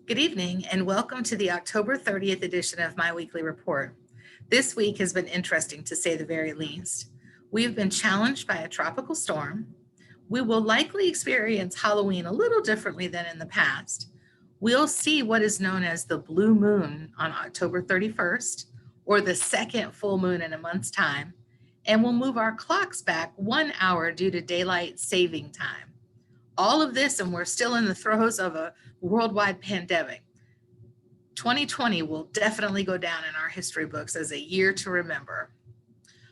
Good evening and welcome to the October 30th edition of my weekly report. This week has been interesting to say the very least. We have been challenged by a tropical storm. We will likely experience Halloween a little differently than in the past. We'll see what is known as the blue moon on October 31st, or the second full moon in a month's time, and we'll move our clocks back 1 hour due to daylight saving time. All of this, and we're still in the throes of a worldwide pandemic. 2020 will definitely go down in our history books as a year to remember.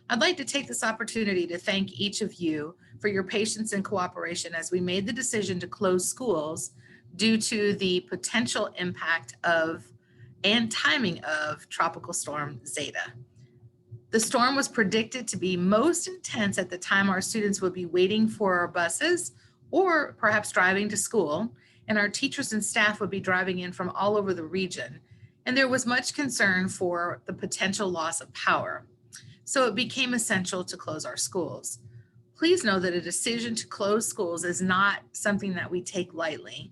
I'd like to take this opportunity to thank each of you for your patience and cooperation as we made the decision to close schools due to the potential impact of and timing of Tropical Storm Zeta. The storm was predicted to be most intense at the time our students would be waiting for our buses or perhaps driving to school, and our teachers and staff would be driving in from all over the region. And there was much concern for the potential loss of power. So it became essential to close our schools. Please know that a decision to close schools is not something that we take lightly.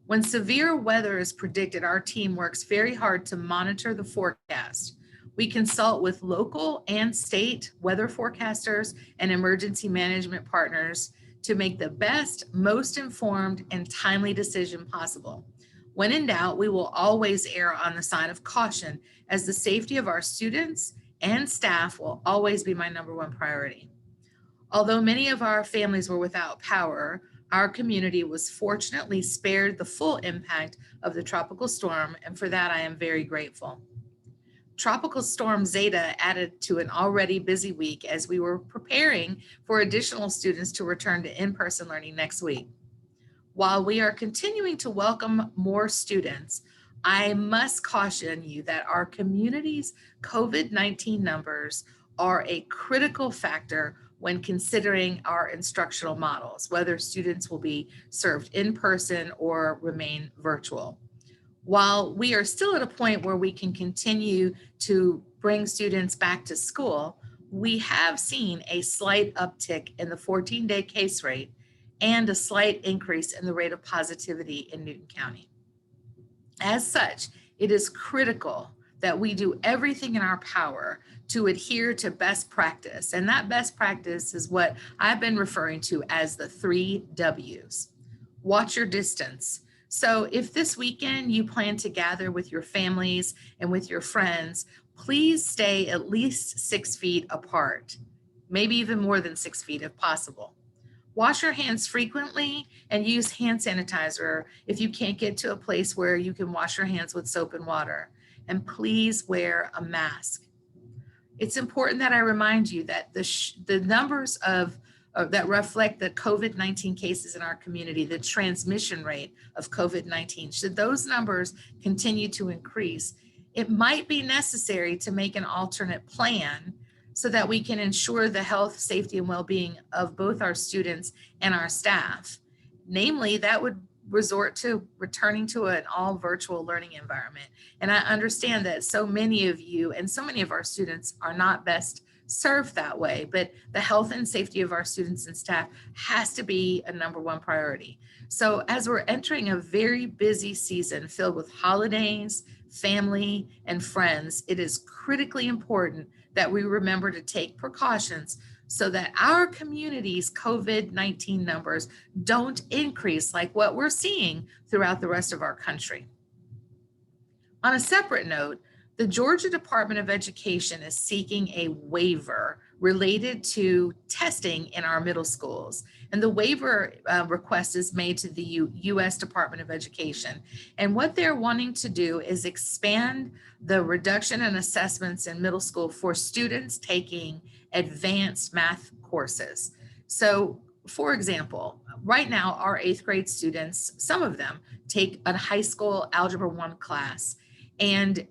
When severe weather is predicted, our team works very hard to monitor the forecast. We consult with local and state weather forecasters and emergency management partners to make the best, most informed, and timely decision possible. When in doubt, we will always err on the side of caution, as the safety of our students and staff will always be my number one priority. Although many of our families were without power, our community was fortunately spared the full impact of the tropical storm, and for that I am very grateful. Tropical Storm Zeta added to an already busy week as we were preparing for additional students to return to in-person learning next week. While we are continuing to welcome more students, I must caution you that our community's COVID-19 numbers are a critical factor when considering our instructional models, whether students will be served in person or remain virtual. While we are still at a point where we can continue to bring students back to school, we have seen a slight uptick in the 14-day case rate and a slight increase in the rate of positivity in Newton County. As such, it is critical that we do everything in our power to adhere to best practice. And that best practice is what I've been referring to as the 3 W's. Watch your distance. So if this weekend you plan to gather with your families and with your friends, please stay at least 6 feet apart, maybe even more than 6 feet if possible. Wash your hands frequently and use hand sanitizer if you can't get to a place where you can wash your hands with soap and water. And please wear a mask. It's important that I remind you that the numbers that reflect the COVID-19 cases in our community, the transmission rate of COVID-19, should those numbers continue to increase, it might be necessary to make an alternate plan so that we can ensure the health, safety, and well-being of both our students and our staff. Namely, that would resort to returning to an all virtual learning environment. And I understand that so many of you and so many of our students are not best served that way, but the health and safety of our students and staff has to be a number one priority. So as we're entering a very busy season filled with holidays, family, and friends, it is critically important that we remember to take precautions so that our community's COVID-19 numbers don't increase like what we're seeing throughout the rest of our country. On a separate note, the Georgia Department of Education is seeking a waiver related to testing in our middle schools. And the waiver request is made to the U.S. Department of Education. And what they're wanting to do is expand the reduction in assessments in middle school for students taking advanced math courses. So, for example, right now, our 8th grade students, some of them take a high school Algebra 1 class. And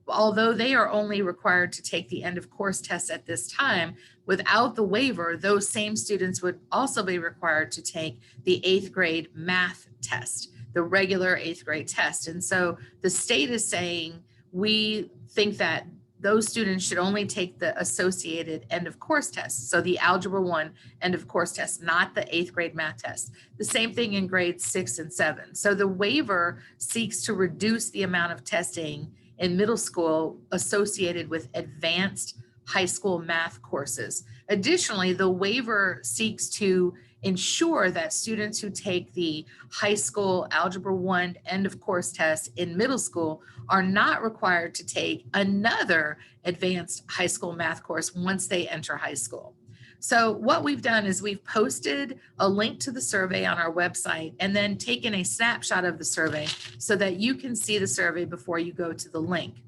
although they are only required to take the end of course test at this time, without the waiver, those same students would also be required to take the 8th grade math test, the regular 8th grade test. And so the state is saying, we think that those students should only take the associated end of course test. So the Algebra 1 end of course test, not the 8th grade math test. The same thing in grades 6 and 7. So the waiver seeks to reduce the amount of testing in middle school associated with advanced high school math courses. Additionally, the waiver seeks to ensure that students who take the high school Algebra 1 end of course test in middle school are not required to take another advanced high school math course once they enter high school. So what we've done is we've posted a link to the survey on our website and then taken a snapshot of the survey so that you can see the survey before you go to the link.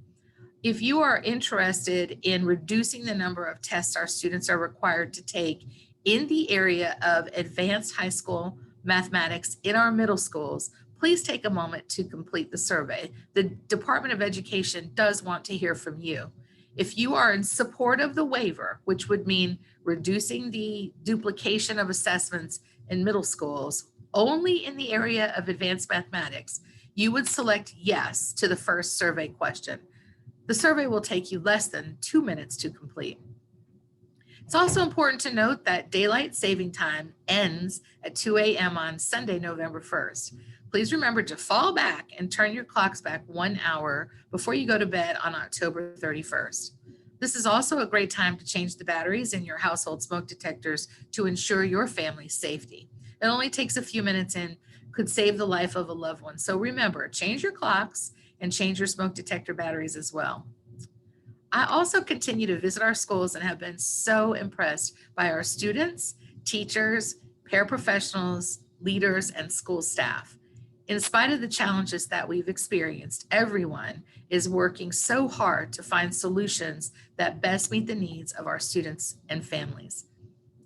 If you are interested in reducing the number of tests our students are required to take in the area of advanced high school mathematics in our middle schools, please take a moment to complete the survey. The Department of Education does want to hear from you. If you are in support of the waiver, which would mean reducing the duplication of assessments in middle schools only in the area of advanced mathematics, you would select yes to the first survey question. The survey will take you less than 2 minutes to complete. It's also important to note that daylight saving time ends at 2 a.m. on Sunday, November 1st. Please remember to fall back and turn your clocks back 1 hour before you go to bed on October 31st. This is also a great time to change the batteries in your household smoke detectors to ensure your family's safety. It only takes a few minutes and could save the life of a loved one. So remember, change your clocks and change your smoke detector batteries as well. I also continue to visit our schools and have been so impressed by our students, teachers, paraprofessionals, leaders, and school staff. In spite of the challenges that we've experienced, everyone is working so hard to find solutions that best meet the needs of our students and families.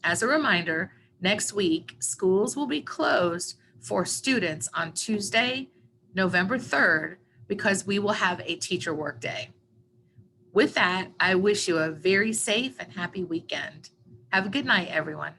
As a reminder, next week, schools will be closed for students on Tuesday, November 3rd, because we will have a teacher workday. With that, I wish you a very safe and happy weekend. Have a good night, everyone.